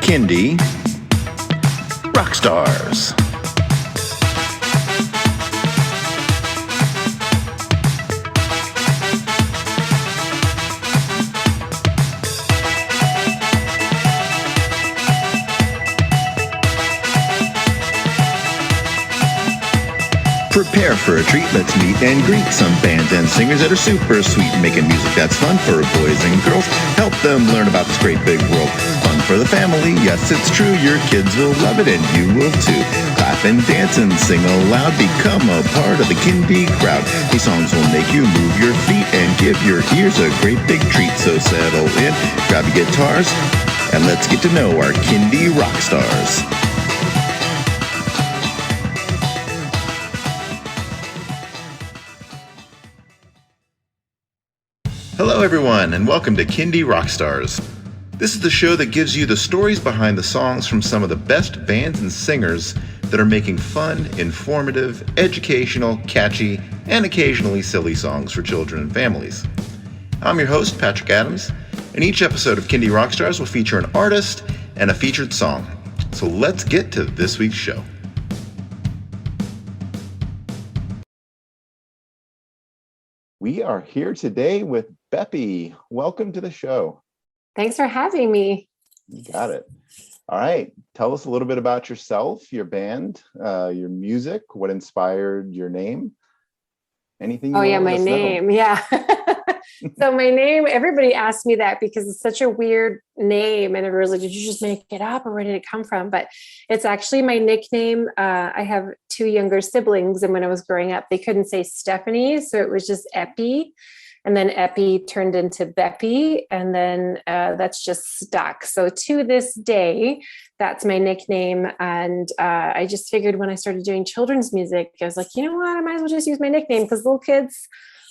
Kindy Rockstars. Prepare for a treat, let's meet and greet some bands and singers that are super sweet, making music that's fun for boys and girls. Help them learn about this great big world. Fun for the family, yes it's true, your kids will love it and you will too. Clap and dance and sing aloud, become a part of the Kindy crowd. These songs will make you move your feet and give your ears a great big treat. So settle in, grab your guitars, and let's get to know our Kindy Rockstars. Hello everyone, and welcome to Kindy Rockstars. This is the show that gives you the stories behind the songs from some of the best bands and singers that are making fun, informative, educational, catchy, and occasionally silly songs for children and families. I'm your host, Patrick Adams, and each episode of Kindy Rockstars will feature an artist and a featured song. So let's get to this week's show. We are here today with Beppie. Welcome to the show. Thanks for having me. You got it. All right. Tell us a little bit about yourself, your band, your music, what inspired your name. Anything you want my name. Yeah. So my name, everybody asked me that because it's such a weird name. And everyone's like, did you just make it up or where did it come from? But it's actually my nickname. I have two younger siblings. And when I was growing up, they couldn't say Stephanie. So it was just Eppie. And then Eppie turned into Beppie. And then that's just stuck. So to this day, that's my nickname. And I just figured when I started doing children's music, I was like, you know what? I might as well just use my nickname because little kids,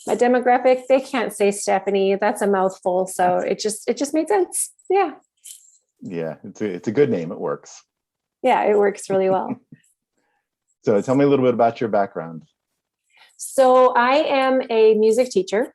my demographic, they can't say Stephanie. That's a mouthful. So it just made sense. Yeah. Yeah, it's a good name. It works. Yeah, it works really well. So tell me a little bit about your background. So I am a music teacher.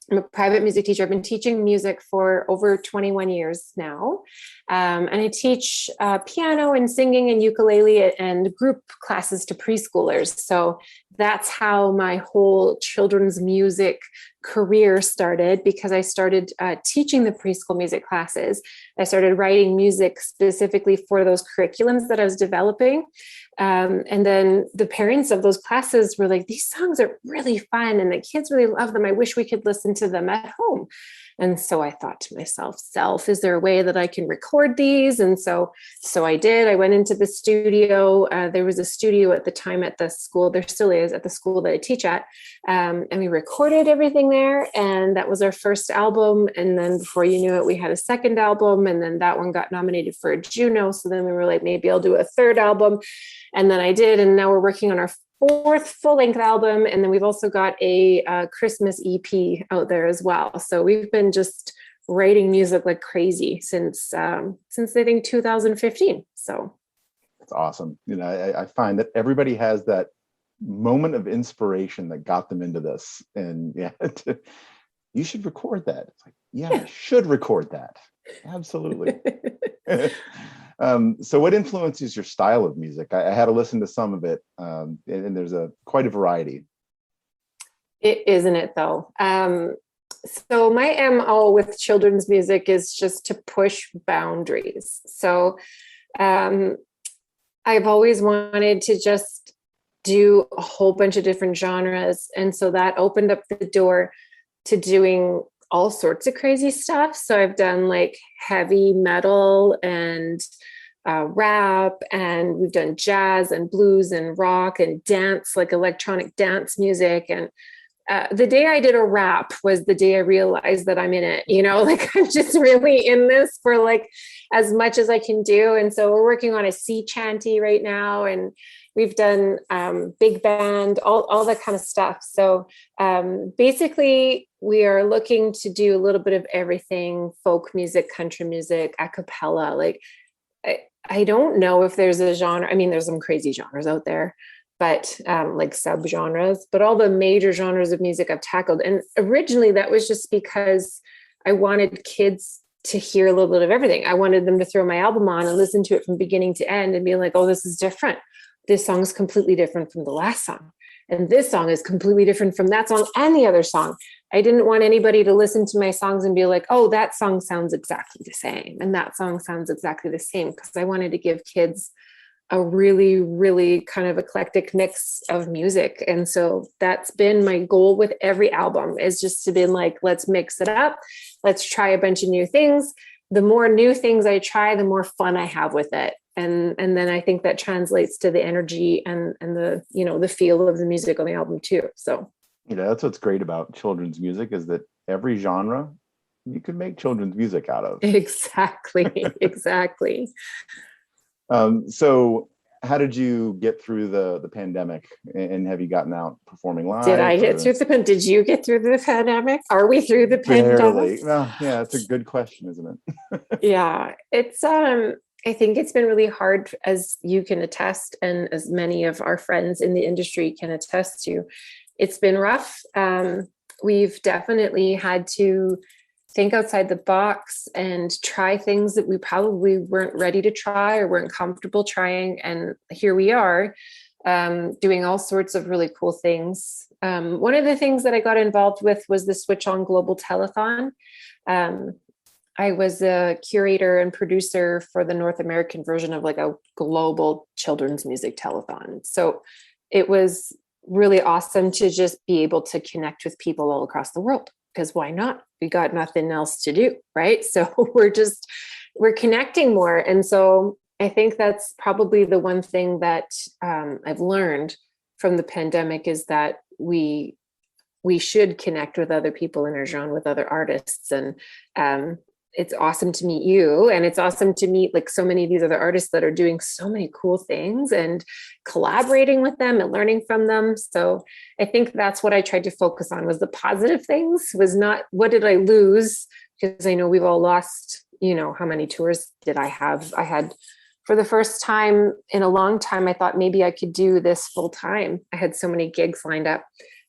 I'm a private music teacher. I've been teaching music for over 21 years now. And I teach piano and singing and ukulele and group classes to preschoolers. So that's how my whole children's music career started, because I started teaching the preschool music classes. I started writing music specifically for those curriculums that I was developing. And then the parents of those classes were like, these songs are really fun and the kids really love them. I wish we could listen to them at home. And so I thought to myself, is there a way that I can record these? And so I did. I went into the studio. There was a studio at the time at the school. There still is at the school that I teach at. And we recorded everything there. And that was our first album. And then before you knew it, we had a second album. And then that one got nominated for a Juno. So then we were like, maybe I'll do a third album. And then I did. And now we're working on our fourth full-length album, and then we've also got a Christmas EP out there as well. So we've been just writing music like crazy since I think 2015. So it's awesome. You know, I find that everybody has that moment of inspiration that got them into this, and yeah, you should record that. It's like, yeah, I should record that. Absolutely. So what influences your style of music? I had to listen to some of it, and there's quite a variety. Isn't it though? So my MO with children's music is just to push boundaries. So I've always wanted to just do a whole bunch of different genres. And so that opened up the door to doing all sorts of crazy stuff. So I've done like heavy metal and rap, and we've done jazz and blues and rock and dance, like electronic dance music. And the day I did a rap was the day I realized that I'm in it, like I'm just really in this for like as much as I can do. And so we're working on a sea chanty right now, and we've done big band, all that kind of stuff. So basically we are looking to do a little bit of everything: folk music, country music, a cappella. Like, I don't know if there's a genre. I mean, there's some crazy genres out there, but like subgenres, but all the major genres of music I've tackled. And originally that was just because I wanted kids to hear a little bit of everything. I wanted them to throw my album on and listen to it from beginning to end and be like, oh, this is different. This song is completely different from the last song. And this song is completely different from that song and the other song. I didn't want anybody to listen to my songs and be like, oh, that song sounds exactly the same. And that song sounds exactly the same. Because I wanted to give kids a really, really kind of eclectic mix of music. And so that's been my goal with every album, is just to be like, let's mix it up. Let's try a bunch of new things. The more new things I try, the more fun I have with it. And then I think that translates to the energy and the, you know, the feel of the music on the album too. So, you know, that's what's great about children's music, is that every genre you can make children's music out of. Exactly. Exactly. So how did you get through the pandemic, and have you gotten out performing live? Did I get through did you get through the pandemic? Are we through the pandemic? Barely. Well, yeah, that's a good question, isn't it? Yeah, it's I think it's been really hard, as you can attest, and as many of our friends in the industry can attest to. It's been rough. We've definitely had to think outside the box and try things that we probably weren't ready to try or weren't comfortable trying. And here we are, doing all sorts of really cool things. One of the things that I got involved with was the Switch On Global Telethon. I was a curator and producer for the North American version of like a global children's music telethon. So it was really awesome to just be able to connect with people all across the world, because why not? We got nothing else to do, right? So we're connecting more. And so I think that's probably the one thing that I've learned from the pandemic, is that we should connect with other people in our genre, with other artists. And it's awesome to meet you, and it's awesome to meet like so many of these other artists that are doing so many cool things, and collaborating with them and learning from them. So I think that's what I tried to focus on, was the positive things, was not what did I lose, because I know we've all lost, you know, how many tours did I have? I had, for the first time in a long time, I thought maybe I could do this full time. I had so many gigs lined up,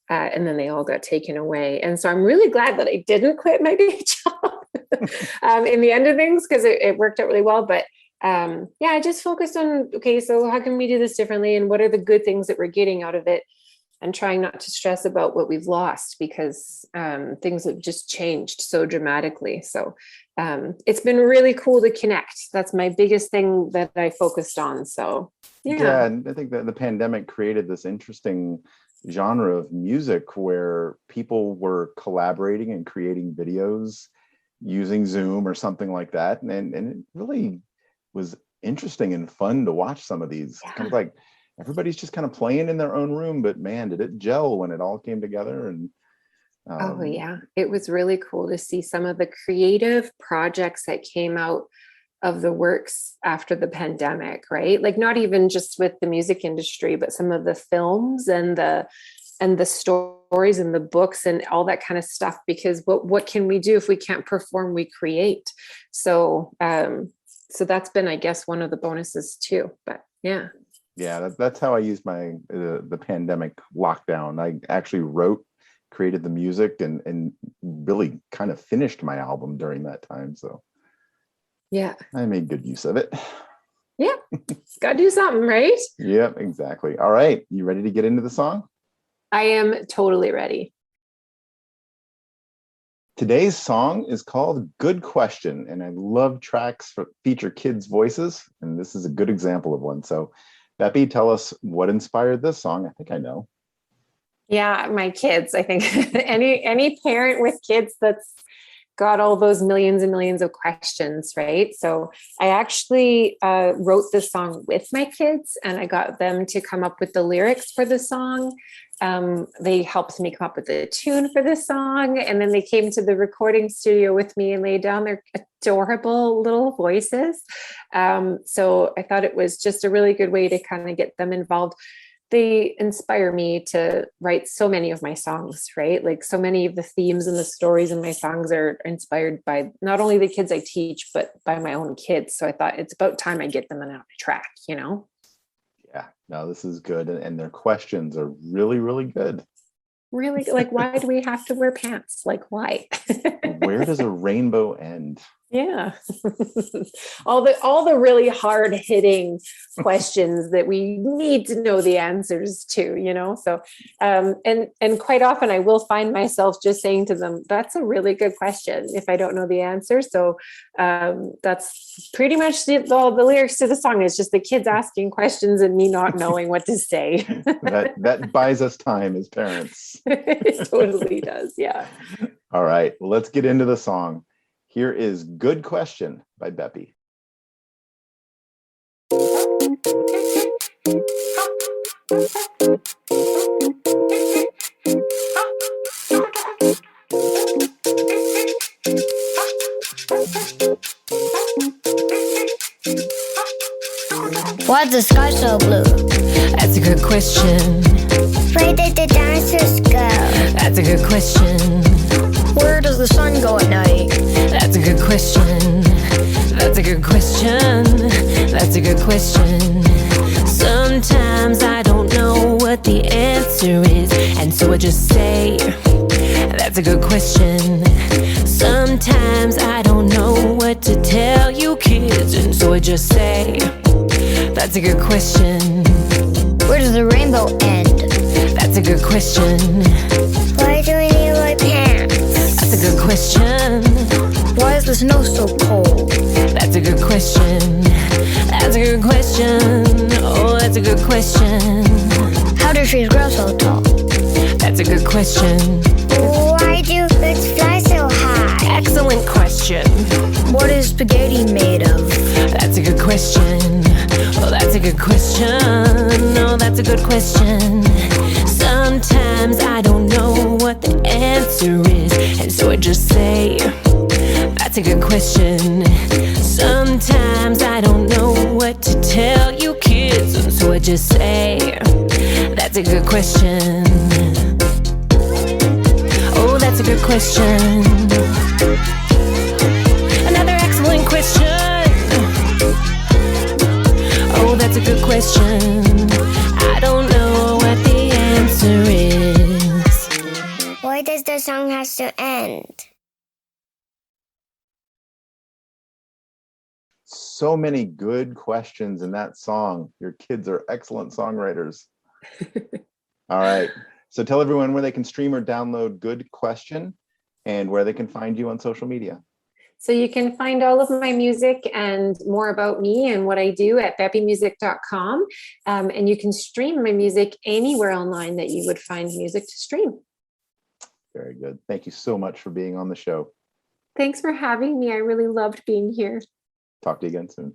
and then they all got taken away. And so I'm really glad that I didn't quit my day job in the end of things, because it worked out really well. But yeah, I just focused on, okay, so how can we do this differently? And what are the good things that we're getting out of it? And trying not to stress about what we've lost, because things have just changed so dramatically. So it's been really cool to connect. That's my biggest thing that I focused on. So yeah, and I think that the pandemic created this interesting genre of music where people were collaborating and creating videos using Zoom or something like that. And it really was interesting and fun to watch some of these. Yeah. Kind of like everybody's just kind of playing in their own room, but man, did it gel when it all came together. And oh yeah, it was really cool to see some of the creative projects that came out of the works after the pandemic, right? Like not even just with the music industry, but some of the films and the stories and the books and all that kind of stuff, because what can we do if we can't perform? We create. So so that's been, I guess, one of the bonuses too. But yeah, that's how I used my the pandemic lockdown. I actually created the music and really kind of finished my album during that time. So yeah, I made good use of it. Yeah, gotta do something, right? Yep, exactly. All right, you ready to get into the song? I am totally ready. Today's song is called Good Question, and I love tracks that feature kids' voices, and this is a good example of one. So, Beppie, tell us what inspired this song. I think I know. Yeah, my kids. I think any parent with kids that's got all those millions and millions of questions, right? So I actually wrote this song with my kids, and I got them to come up with the lyrics for the song. They helped me come up with the tune for the song, and then they came to the recording studio with me and laid down their adorable little voices. So I thought it was just a really good way to kind of get them involved. They inspire me to write so many of my songs, right? Like so many of the themes and the stories in my songs are inspired by not only the kids I teach, but by my own kids. So I thought it's about time I get them on a track, you know? Yeah, no, this is good. And their questions are really, really good. Really? Like, why do we have to wear pants? Like, why? Where does a rainbow end? Yeah. all the really hard hitting questions that we need to know the answers to, So and quite often I will find myself just saying to them, that's a really good question if I don't know the answer. So that's pretty much all the lyrics to the song is just the kids asking questions and me not knowing what to say. That buys us time as parents. It totally does. Yeah. All right, let's get into the song. Here is Good Question by Beppie. Why's the sky so blue? That's a good question. Where did the dinosaurs go? That's a good question. Where does the sun go at night? That's a good question. That's a good question. That's a good question. Sometimes I don't know what the answer is, and so I just say, that's a good question. Sometimes I don't know what to tell you kids, and so I just say, that's a good question. Where does the rainbow end? That's a good question. Why do we need white pants? That's a good question. Why is the snow so cold? That's a good question. That's a good question. Oh, that's a good question. How do trees grow so tall? That's a good question. Why do birds fly so high? Excellent question. What is spaghetti made of? That's a good question. Oh, that's a good question. Oh, that's a good question. Sometimes I don't know what the answer is, and so I just say, that's a good question. Sometimes I don't know what to tell you kids, and so I just say, that's a good question. Oh, that's a good question. Another excellent question. Oh, that's a good question. I don't know what the answer is. Why does the song have to end? So many good questions in that song. Your kids are excellent songwriters. All right. So tell everyone where they can stream or download Good Question and where they can find you on social media. So you can find all of my music and more about me and what I do at beppiemusic.com. And you can stream my music anywhere online that you would find music to stream. Very good. Thank you so much for being on the show. Thanks for having me. I really loved being here. Talk to you again soon.